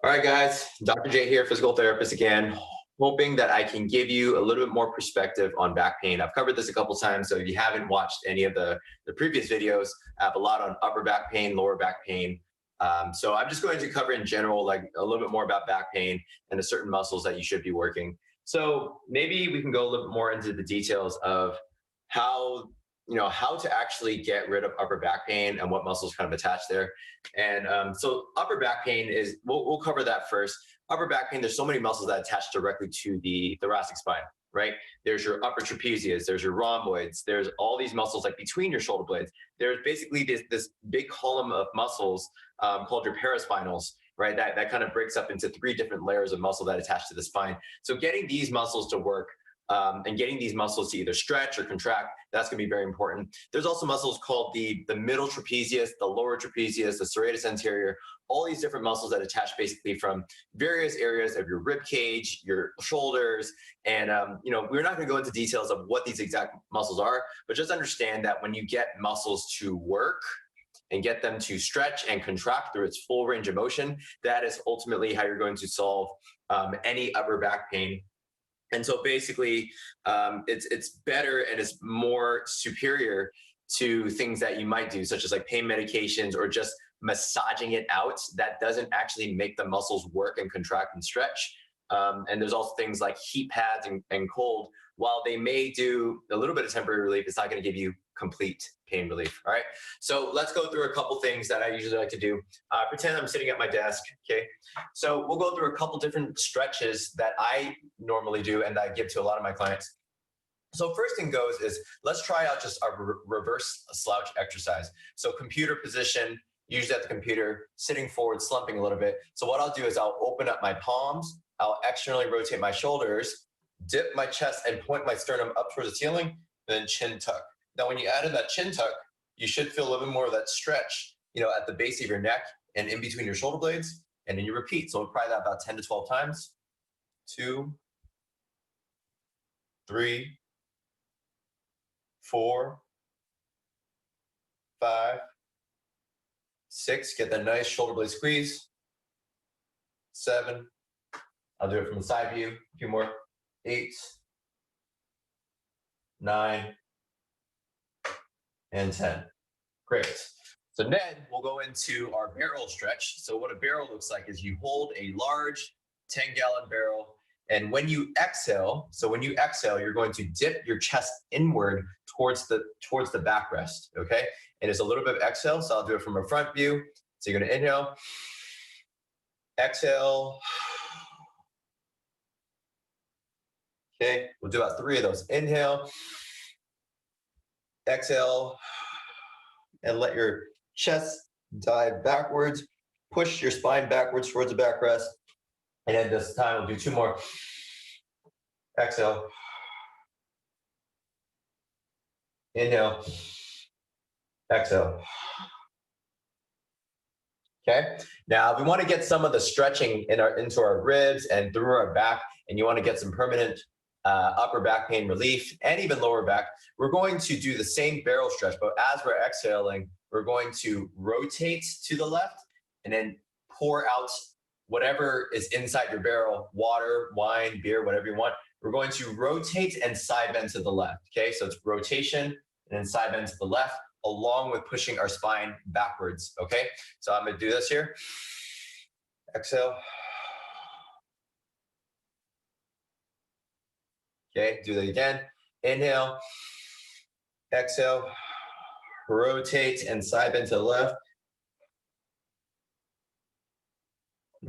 All right, guys, Dr. J here, physical therapist again, hoping that I can give you a little bit more perspective on back pain. I've covered this a couple times, so if you haven't watched any of the previous videos, I have a lot on upper back pain, lower back pain. So I'm just going to cover in general, like a little bit more about back pain and the certain muscles that you should be working. So maybe we can go a little bit more into the details of how to actually get rid of upper back pain and what muscles kind of attach there. And so upper back pain is, we'll cover that first. Upper back pain, there's so many muscles that attach directly to the thoracic spine, right? There's your upper trapezius, there's your rhomboids, there's all these muscles like between your shoulder blades. There's basically this big column of muscles called your paraspinals, right? That kind of breaks up into 3 different layers of muscle that attach to the spine. So getting these muscles to work and getting these muscles to either stretch or contract, that's going to be very important. There's also muscles called the middle trapezius, the lower trapezius, the serratus anterior, all these different muscles that attach basically from various areas of your rib cage, your shoulders, and we're not going to go into details of what these exact muscles are, but just understand that when you get muscles to work and get them to stretch and contract through its full range of motion, that is ultimately how you're going to solve any upper back pain. And so basically, it's better and it's more superior to things that you might do, such as like pain medications or just massaging it out. That doesn't actually make the muscles work and contract and stretch. And there's also things like heat pads and cold. While they may do a little bit of temporary relief, it's not going to give you complete pain relief. All right. So let's go through a couple things that I usually like to do. Pretend I'm sitting at my desk. Okay. So we'll go through a couple different stretches that I normally do and that I give to a lot of my clients. So first thing goes is let's try out just a reverse slouch exercise. So computer position, usually at the computer, sitting forward, slumping a little bit. So what I'll do is I'll open up my palms. I'll externally rotate my shoulders, dip my chest and point my sternum up towards the ceiling, then chin tuck. Now, when you add in that chin tuck, you should feel a little bit more of that stretch, at the base of your neck and in between your shoulder blades. And then you repeat. So we'll try that about 10 to 12 times. 2, 3, 4, 5, 6. Get that nice shoulder blade squeeze. 7. I'll do it from the side view. A few more. 8, 9, and 10. Great. So then we'll go into our barrel stretch. So what a barrel looks like is you hold a large 10-gallon barrel, and when you exhale, you're going to dip your chest inward towards the backrest, okay? And it's a little bit of exhale, so I'll do it from a front view. So you're going to inhale, exhale. Okay, we'll do about 3 of those. Inhale, exhale, and let your chest dive backwards. Push your spine backwards towards the backrest. And then this time we'll do 2 more. Exhale. Inhale. Exhale. Okay, now we want to get some of the stretching into our ribs and through our back, and you want to get some permanent upper back pain relief and even lower back. We're going to do the same barrel stretch, but as we're exhaling, we're going to rotate to the left and then pour out whatever is inside your barrel, water, wine, beer, whatever you want. We're going to rotate and side bend to the left. Okay, so it's rotation and then side bend to the left, along with pushing our spine backwards. Okay, so I'm going to do this here. Exhale. Okay, do that again. Inhale, exhale, rotate and side bend to the left.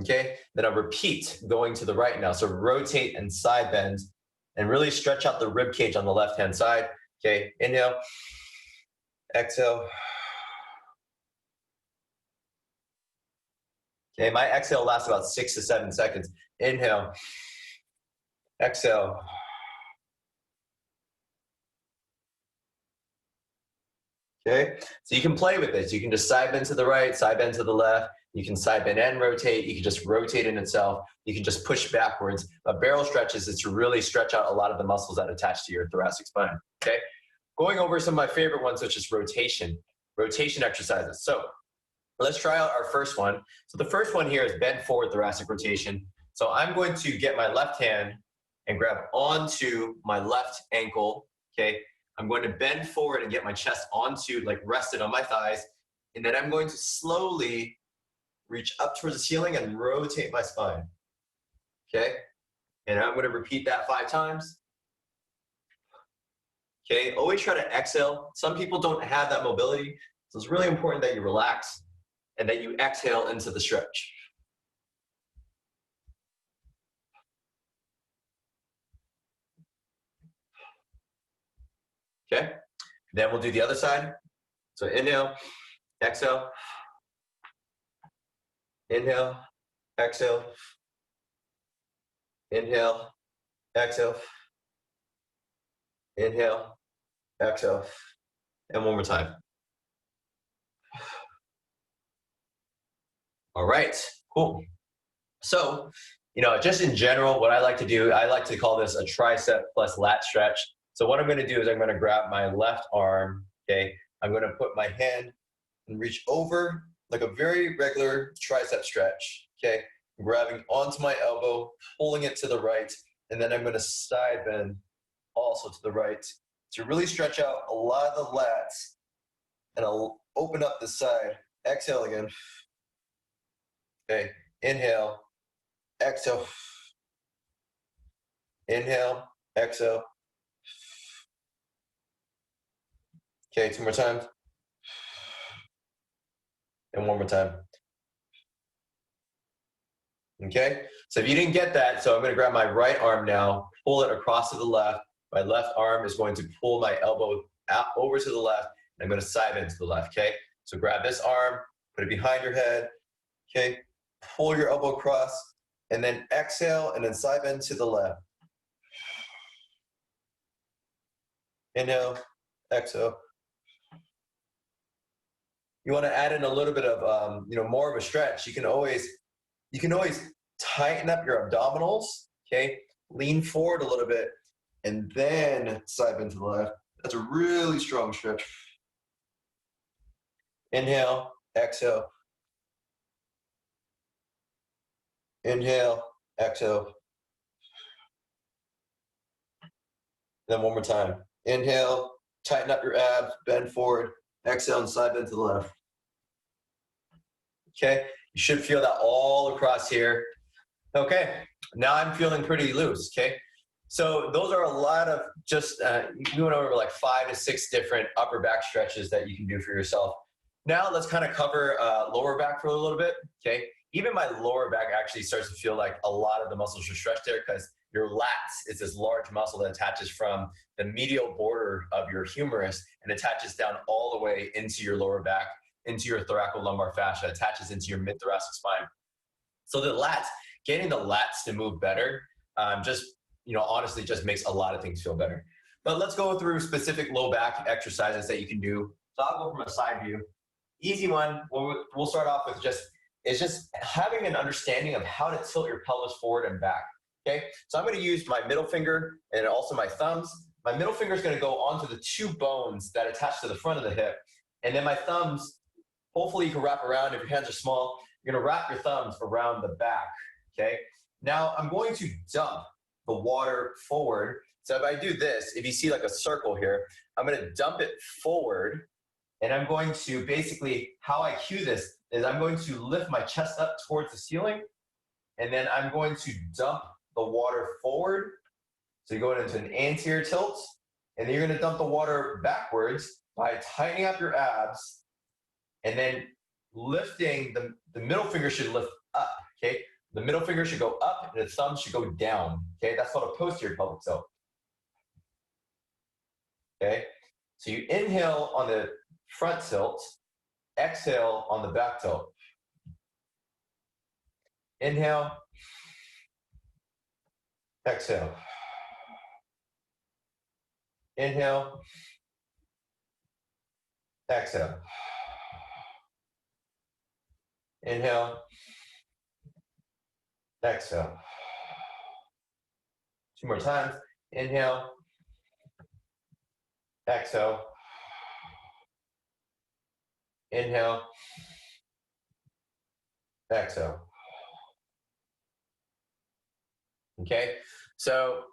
Okay, then I'll repeat going to the right now. So rotate and side bend and really stretch out the rib cage on the left-hand side. Okay, inhale, exhale. Okay, my exhale lasts about 6 to 7 seconds. Inhale, exhale. Okay, so you can play with this. You can just side bend to the right, side bend to the left. You can side bend and rotate. You can just rotate in itself. You can just push backwards. But barrel stretches is to really stretch out a lot of the muscles that attach to your thoracic spine. Okay, going over some of my favorite ones, such as rotation exercises. So Let's try out our first one. So the first one here is bend forward thoracic rotation. So I'm going to get my left hand and grab onto my left ankle, okay? I'm going to bend forward and get my chest onto, like rested on my thighs, and then I'm going to slowly reach up towards the ceiling and rotate my spine, okay? And I'm gonna repeat that 5 times. Okay, always try to exhale. Some people don't have that mobility, so it's really important that you relax and that you exhale into the stretch. Okay, then we'll do the other side. So inhale, exhale, inhale, exhale, inhale, exhale, inhale, exhale, and one more time. All right, cool. So, just in general, what I like to do, I like to call this a tricep plus lat stretch. So what I'm going to do is I'm going to grab my left arm, okay? I'm going to put my hand and reach over like a very regular tricep stretch, okay? I'm grabbing onto my elbow, pulling it to the right, and then I'm going to side bend also to the right to really stretch out a lot of the lats, and I'll open up the side. Exhale again. Okay, inhale, exhale, inhale, exhale. Okay, 2 more times. And one more time. Okay, so if you didn't get that, so I'm going to grab my right arm now, pull it across to the left. My left arm is going to pull my elbow out over to the left, and I'm going to side bend to the left, okay? So grab this arm, put it behind your head, okay? Pull your elbow across, and then exhale, and then side bend to the left. Inhale, exhale. You want to add in a little bit of, more of a stretch. You can always tighten up your abdominals, okay? Lean forward a little bit, and then side bend to the left. That's a really strong stretch. Inhale, exhale. Inhale, exhale. Then one more time. Inhale, tighten up your abs, bend forward. Exhale and side bend to the left. Okay, you should feel that all across here. Okay, now I'm feeling pretty loose, okay? So those are a lot of just, we went over like 5 to 6 different upper back stretches that you can do for yourself. Now let's kind of cover lower back for a little bit, okay? Even my lower back actually starts to feel like a lot of the muscles are stretched there, because your lats is this large muscle that attaches from the medial border of your humerus and attaches down all the way into your lower back, into your thoracolumbar fascia, attaches into your mid-thoracic spine. So the lats, getting the lats to move better, honestly just makes a lot of things feel better. But let's go through specific low back exercises that you can do. So I'll go from a side view. Easy one, we'll start off with just having an understanding of how to tilt your pelvis forward and back, okay? So I'm gonna use my middle finger and also my thumbs. My middle finger is gonna go onto the 2 bones that attach to the front of the hip. And then my thumbs, hopefully you can wrap around, if your hands are small, you're gonna wrap your thumbs around the back, okay? Now I'm going to dump the water forward. So if I do this, if you see like a circle here, I'm gonna dump it forward, and I'm going to basically, how I cue this is I'm going to lift my chest up towards the ceiling, and then I'm going to dump the water forward. So you're going into an anterior tilt, and then you're gonna dump the water backwards by tightening up your abs, and then lifting, the middle finger should lift up, okay? The middle finger should go up, and the thumb should go down, okay? That's called a posterior pelvic tilt, okay? So you inhale on the front tilt, exhale on the back tilt. Inhale, exhale. Inhale, exhale. Inhale, exhale. 2 more times. Inhale, exhale. Inhale, exhale. Okay, so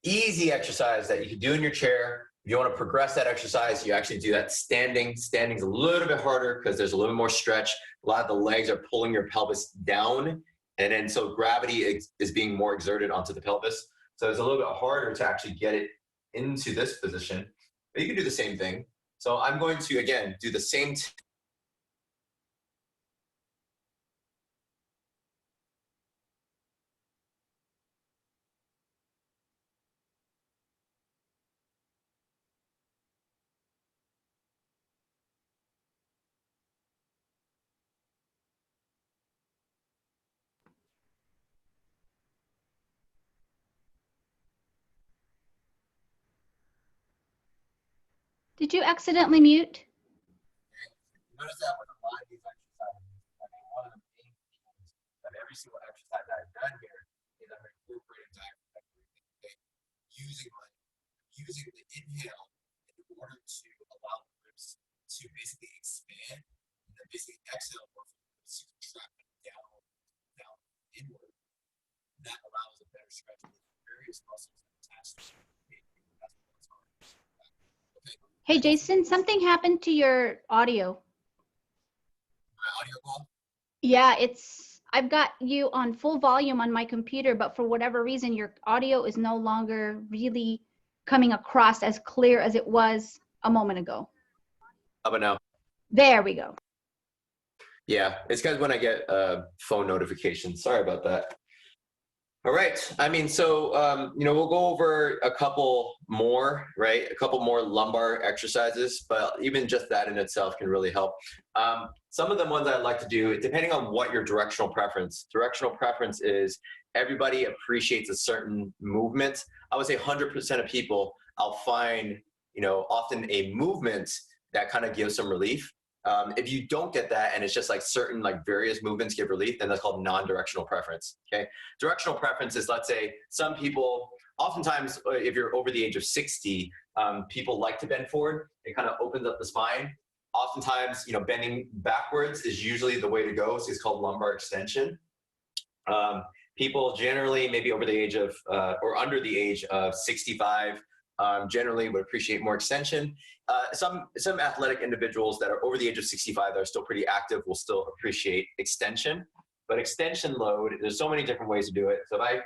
easy exercise that you can do in your chair. If you want to progress that exercise, you actually do that standing. Standing's a little bit harder because there's a little more stretch. A lot of the legs are pulling your pelvis down, and then so gravity is being more exerted onto the pelvis. So it's a little bit harder to actually get it into this position, but you can do the same thing. So I'm going to, again, do the same. Did you accidentally mute? Notice that with a lot of these exercises, I mean, one of the main themes of every single exercise that I've done here is I'm incorporating diaphragm, using the inhale in order to allow the ribs to basically expand, and then basically exhale for the ribs to contract down inward. And that allows a better stretch of the various muscles attached to the page. That's what's on. Okay. Hey, Jason, something happened to your audio. My audio call? Yeah, I've got you on full volume on my computer, but for whatever reason, your audio is no longer really coming across as clear as it was a moment ago. How about now? There we go. Yeah, it's because when I get phone notifications. Sorry about that. All right. I mean, so, we'll go over a couple more, right? A couple more lumbar exercises, but even just that in itself can really help. Some of the ones I'd like to do, depending on what your directional preference is, everybody appreciates a certain movement. I would say 100% of people, I'll find, often a movement that kind of gives some relief. If you don't get that and it's just like certain like various movements give relief, then that's called non-directional preference. Okay, directional preference is, let's say, some people, oftentimes if you're over the age of 60, people like to bend forward. It kind of opens up the spine. Oftentimes, bending backwards is usually the way to go. So it's called lumbar extension. People generally maybe over the age of or under the age of 65 generally would appreciate more extension. Some athletic individuals that are over the age of 65 that are still pretty active will still appreciate extension. But extension load, there's so many different ways to do it. So if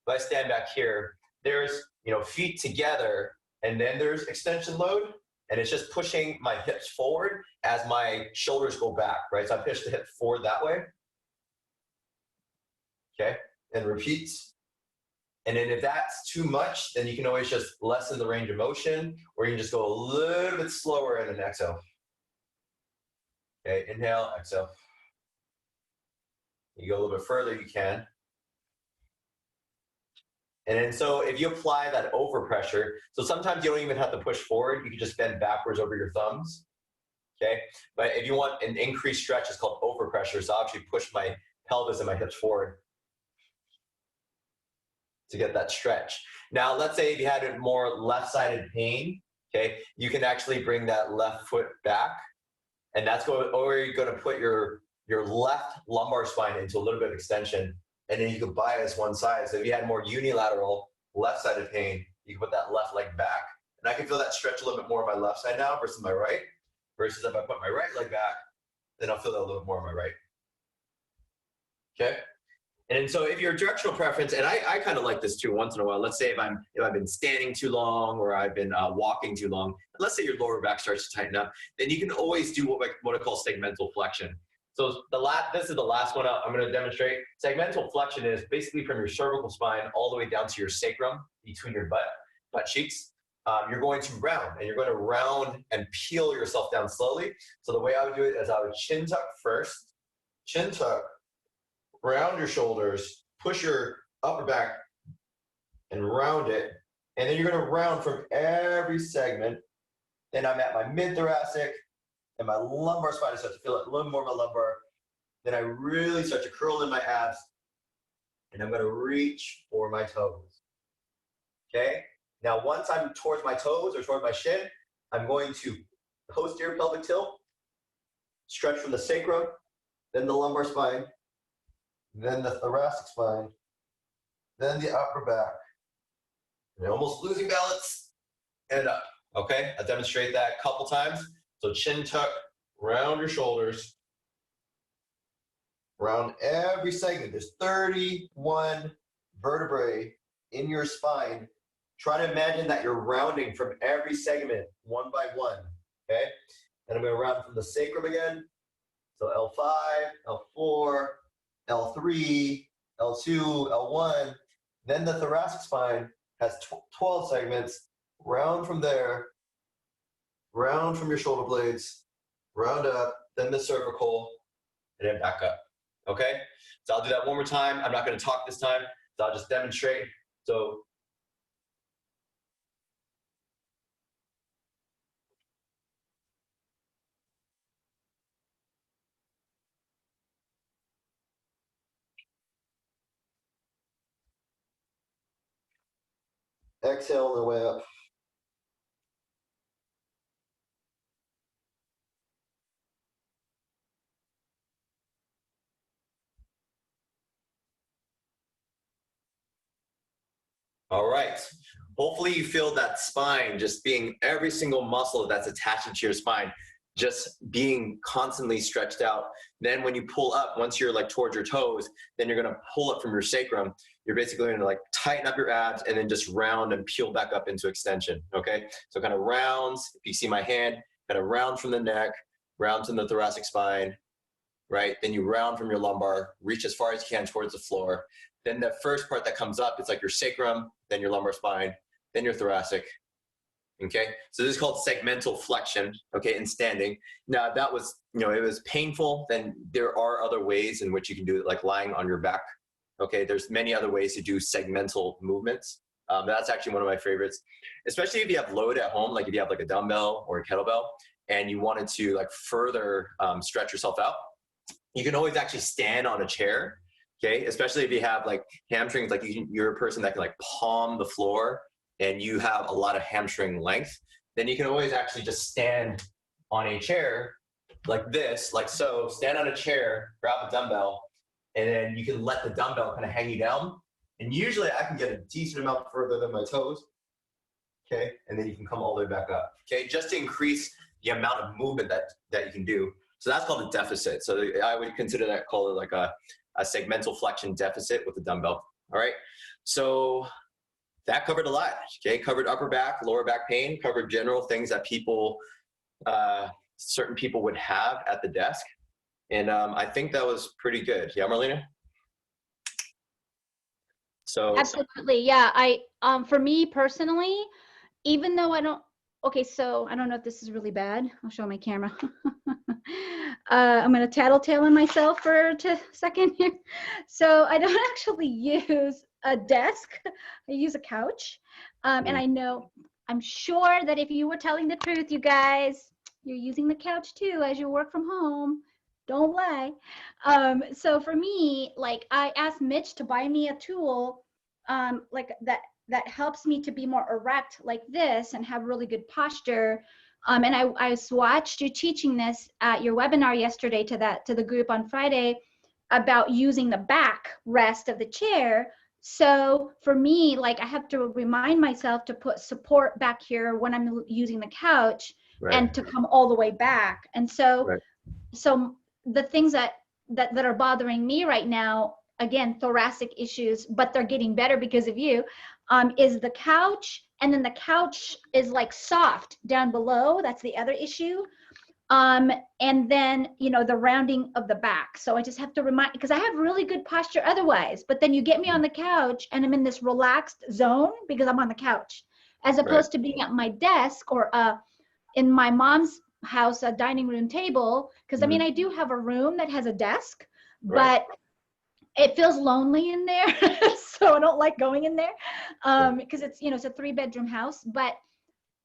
I stand back here, there's feet together, and then there's extension load, and it's just pushing my hips forward as my shoulders go back, right? So I push the hip forward that way. Okay, and repeat. And then if that's too much, then you can always just lessen the range of motion, or you can just go a little bit slower and then exhale. Okay, inhale, exhale. You go a little bit further, you can. And then so if you apply that overpressure, so sometimes you don't even have to push forward, you can just bend backwards over your thumbs. Okay, but if you want an increased stretch, it's called overpressure. So I'll actually push my pelvis and my hips forward to get that stretch. Now, let's say if you had a more left-sided pain, okay, you can actually bring that left foot back, and that's where you're going to put your left lumbar spine into a little bit of extension, and then you can bias one side. So if you had more unilateral left-sided pain, you can put that left leg back. And I can feel that stretch a little bit more on my left side now versus my right, versus if I put my right leg back, then I'll feel that a little bit more on my right. Okay? And so if your directional preference, and I kind of like this too once in a while, let's say if I've been standing too long or I've been walking too long, let's say your lower back starts to tighten up, then you can always do what I call segmental flexion. So this is the last one I'm going to demonstrate. Segmental flexion is basically from your cervical spine all the way down to your sacrum, between your butt cheeks. You're going to round, and you're going to round and peel yourself down slowly. So the way I would do it is I would chin tuck first, chin tuck, round your shoulders, push your upper back and round it. And then you're going to round from every segment. Then I'm at my mid-thoracic and my lumbar spine. I start to feel it a little more of my lumbar. Then I really start to curl in my abs. And I'm going to reach for my toes. Okay? Now, once I'm towards my toes or towards my shin, I'm going to posterior pelvic tilt, stretch from the sacrum, then the lumbar spine, then the thoracic spine, then the upper back. You're almost losing balance, and up. Okay, I'll demonstrate that a couple times. So chin tuck, round your shoulders, round every segment. There's 31 vertebrae in your spine. Try to imagine that you're rounding from every segment one by one, okay? And I'm gonna round from the sacrum again. So L5, L4, L3, L2, L1. Then the thoracic spine has 12 segments. Round from there, round from your shoulder blades, round up, then the cervical, and then back up, okay? So I'll do that one more time. I'm not gonna talk this time, so I'll just demonstrate. So exhale on the way up. All right. Hopefully you feel that spine just being every single muscle that's attaching to your spine, just being constantly stretched out. Then when you pull up, once you're like towards your toes, then you're gonna pull up from your sacrum. You're basically gonna like tighten up your abs and then just round and peel back up into extension, okay? So kind of rounds, if you see my hand, kind of round from the neck, round from the thoracic spine, right? Then you round from your lumbar, reach as far as you can towards the floor. Then the first part that comes up, it's like your sacrum, then your lumbar spine, then your thoracic, okay? So this is called segmental flexion, okay, in standing. Now that was, you know, it was painful, then there are other ways in which you can do it, like lying on your back, okay? There's many other ways to do segmental movements. That's actually one of my favorites, especially if you have load at home, like if you have like a dumbbell or a kettlebell, and you wanted to like further stretch yourself out. You can always actually stand on a chair, okay? Especially if you have like hamstrings, like you're a person that can like palm the floor and you have a lot of hamstring length, then you can always actually just stand on a chair like this, like so, stand on a chair, grab a dumbbell, and then you can let the dumbbell kind of hang you down. And usually I can get a decent amount further than my toes, okay? And then you can come all the way back up, okay? Just to increase the amount of movement that you can do. So that's called a deficit. So I would consider that, call it like a segmental flexion deficit with the dumbbell. All right. So that covered a lot. Okay. Covered upper back, lower back pain, covered general things that people, certain people would have at the desk. And I think that was pretty good. Yeah, Marlena? So Absolutely. Yeah. For me personally, even though I don't, okay, so I don't know if this is really bad. I'll show my camera. I'm going to tattletale on myself for a second here. So I don't actually use a desk. I use a couch. And I know, I'm sure that if you were telling the truth, you guys, you're using the couch too as you work from home. Don't lie. So for me, like I asked Mitch to buy me a tool like that helps me to be more erect like this and have really good posture. And I watched you teaching this at your webinar yesterday to the group on Friday about using the back rest of the chair. So for me, like I have to remind myself to put support back here when I'm using the couch, right, and to come all the way back. And so, right, so the things that are bothering me right now, again, thoracic issues, but they're getting better because of you, is the couch. And then the couch is like soft down below. That's the other issue. And then, you know, the rounding of the back. So I just have to remind, because I have really good posture otherwise, but then you get me on the couch and I'm in this relaxed zone because I'm on the couch, as opposed to being at my desk or in my mom's house, a dining room table. Because I mean, I do have a room that has a desk, but it feels lonely in there. So I don't like going in there because it's, you know, it's a 3-bedroom house. But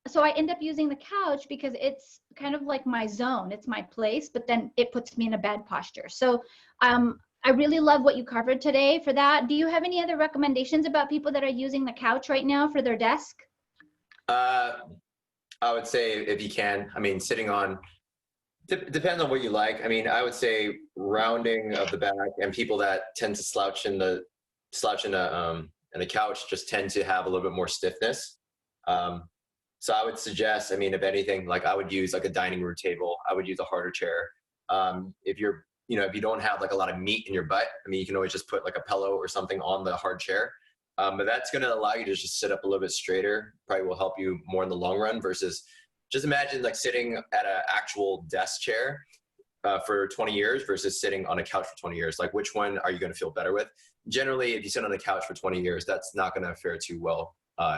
so I end up using the couch because it's kind of like my zone. It's my place, but then it puts me in a bad posture. So I really love what you covered today for that. Do you have any other recommendations about people that are using the couch right now for their desk? I would say if you can, I mean, sitting on Depends on what you like. I mean, I would say rounding of the back, and people that tend to slouch in a couch just tend to have a little bit more stiffness. Um, so I would suggest, I mean, if anything, like I would use like a dining room table. I would use a harder chair. If you're, you know, if you don't have like a lot of meat in your butt, I mean, you can always just put like a pillow or something on the hard chair. But that's going to allow you to just sit up a little bit straighter. Probably will help you more in the long run versus just imagine like sitting at an actual desk chair for 20 years versus sitting on a couch for 20 years. Like, which one are you going to feel better with? Generally, if you sit on a couch for 20 years, that's not going to fare too well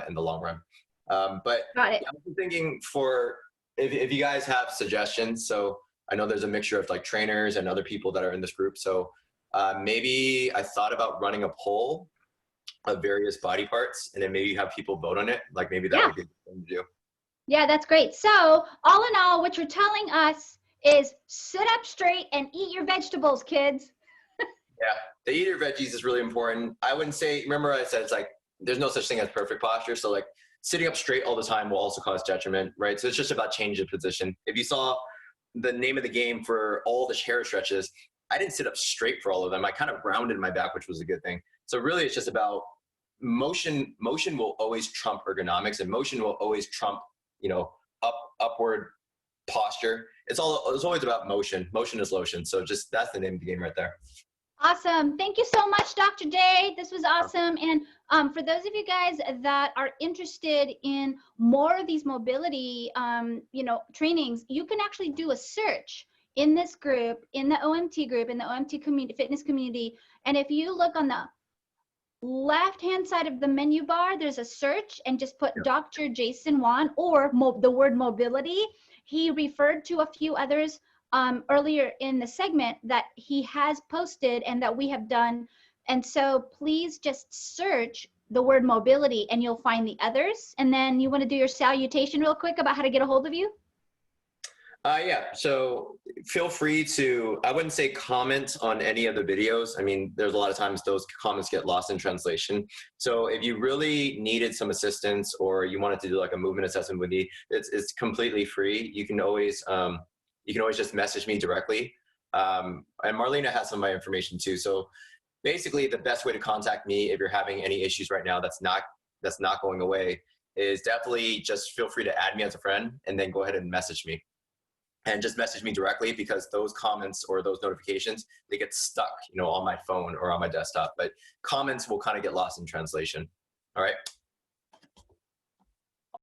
in the long run. But Got it. yeah, I'm thinking for if you guys have suggestions. So I know there's a mixture of like trainers and other people that are in this group. So maybe I thought about running a poll of various body parts, and then maybe have people vote on it. Like maybe that Yeah. would be a good thing to do. Yeah, that's great. So all in all, what you're telling us is sit up straight and eat your vegetables, kids. Yeah, the eat your veggies is really important. I wouldn't say, remember I said it's like, there's no such thing as perfect posture. So like sitting up straight all the time will also cause detriment, right? So it's just about changing position. If you saw the name of the game for all the chair stretches, I didn't sit up straight for all of them. I kind of rounded my back, which was a good thing. So really it's just about motion. Motion will always trump ergonomics, and motion will always trump, you know, upward posture. It's always about motion. Motion is lotion. So just, that's the name of the game right there. Awesome. Thank you so much, Dr. Jay. This was awesome. And for those of you guys that are interested in more of these mobility, trainings, you can actually do a search in this group, in the OMT group, in the OMT community, fitness community. And if you look on the left-hand side of the menu bar, there's a search, and just put Dr. Jason Wan or the word mobility. He referred to a few others earlier in the segment that he has posted and that we have done. And so please just search the word mobility and you'll find the others. And then you want to do your salutation real quick about how to get a hold of you? Yeah, so feel free to, I wouldn't say comment on any of the videos. I mean, there's a lot of times those comments get lost in translation. So if you really needed some assistance or you wanted to do like a movement assessment with me, it's completely free. You can always just message me directly. And Marlena has some of my information too. So basically the best way to contact me if you're having any issues right now that's not going away is definitely just feel free to add me as a friend and then go ahead and message me. And just message me directly, because those comments or those notifications, they get stuck, you know, on my phone or on my desktop. But comments will kind of get lost in translation. All right.